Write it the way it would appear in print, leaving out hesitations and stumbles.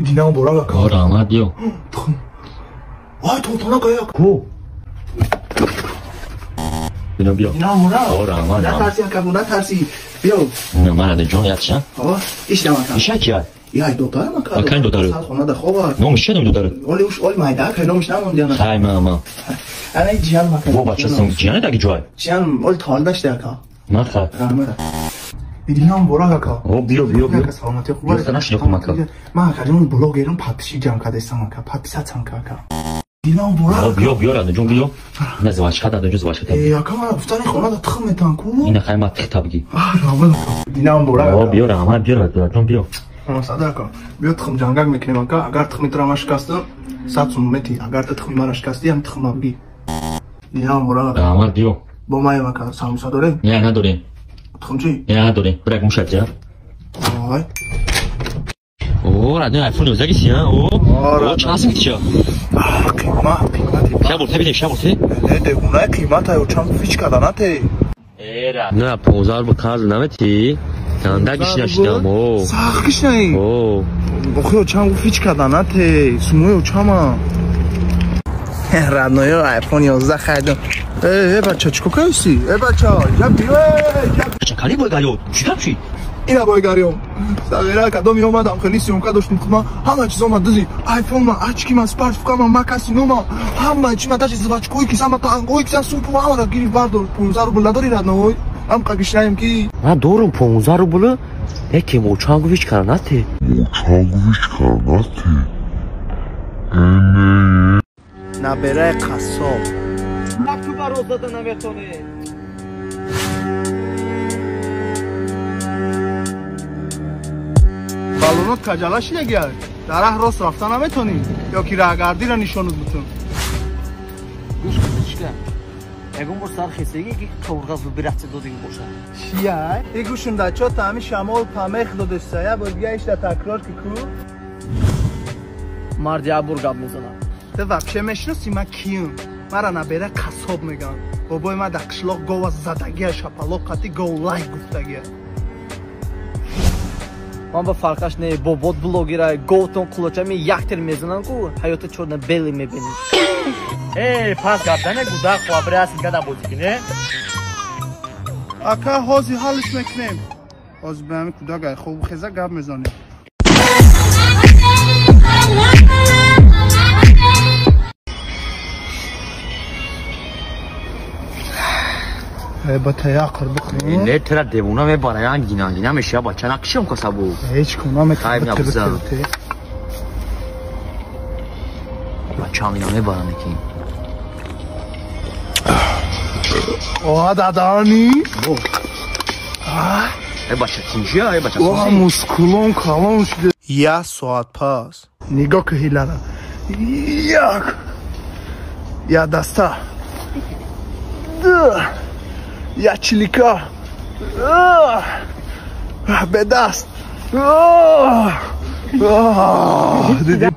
دیدم برا کا آره آمد بیو تو نکایا کو بیا بیا دیدم برا آره آمد نترسی کبو نترسی بیا نه من از جون یادشم ایش نمکن شکیه یا دوتاره مکن مکن دوتاره خونه ده خوبه نومش چه دوتاره ولی اوش اول مایده که نومش نموندی نه خیلی ماما انا جیان مکن بابا چه سن جیانه داگی جوای جیان اول تال داشته که نه خیلی دیدم برا کا بیا بیا بیا سلامتی خوبه دوست نشی خوب مکن من کردم بلوگرم پاتشی جام کرده استم که پاتیسا چم که دیدم برا بیا بیا از جون بیا نه زواج کرد از زواج کرد یا که من گفتن خونه ده تخم میتان کو این خیلی ما تخت بگی دیدم برا بیا رحمت بیا از جون بیا صدق بیا تخم جانگاگ میکنیم که اگر تخم ترا شکسته 100 متی اگر تخم ما شکستی هم تخم بگی دیدم برا رحمت بیا با ما که ساموسا داریم نه نداریم تخم چی نه نداریم برای موشت آی رادیو آیفون 11 سی او چند سنتی چه قیمت شب برته بیده شب برته نه دگونه قیمت های چند فیچ کدانته نه 15 با کارز نمتی دندگیش نشیدم او ساخیش نهی او بخیو چند فیچ کدانته سمویو چما رادیو آیفون 11 خریدم بچه چیکو کیسی بچه جب بیو چه کاری بایگاریو چیکار چی اینا بایگاریو ساغیره کدام می اومدم خیلی سیمکا داشتم خودم همه چیز اومد دزی آیفون ما اچکی من سپارت فکرم ما کسی نوما همه چی مداش زواج کوی کی سما تانگوی کی سوپ ما را گیری باردور 15 روبل نداری رادنوی هم قگیشایم کی من دورم 15 روبل یکی موچانگویچ کارناته نبره قصاب مکتوب روز داده نمیتونه بالونات کجلاش نگیر درح راست رفتن نمیتونی یا کی راهگردی را نشونت بتون گوش کن چیکار اگه مو سر خستگی که کورغاز رو برات دادیم باشه چیه ایگوشون دچا تامی شمال پامخ داده سیا برگایش تا تکرار کی کو مردی ابرگاب میزنه تو вообще میشناسی من کیم مرا نبره قصاب میگن بابای من در قشلاق گاو زدگی شپلاق قطی گاو لای گفتگی من با فرقش نه با بود بلوگیرای گوتون کلوچمی یک تر میزنن کو حیات چورن بلی میبینی پس گردن گودار خوابره است گدا بودی نه اکا هازی حالش میکنیم از به همین کودک خوب خیزه گپ میزنیم با تیاقر بخوریم نه ترا دیوونا میباره انگینا میشه با چه نقشم کسبو هیچ کنم خیلی نبوزم با چامینا میباره میکنیم اوه دادانی بچه تینجیه بچه اوه مسکولون کلون شده یه ساعت پس نگاه که هیلره یک دسته یا چلیکا به دست دیدی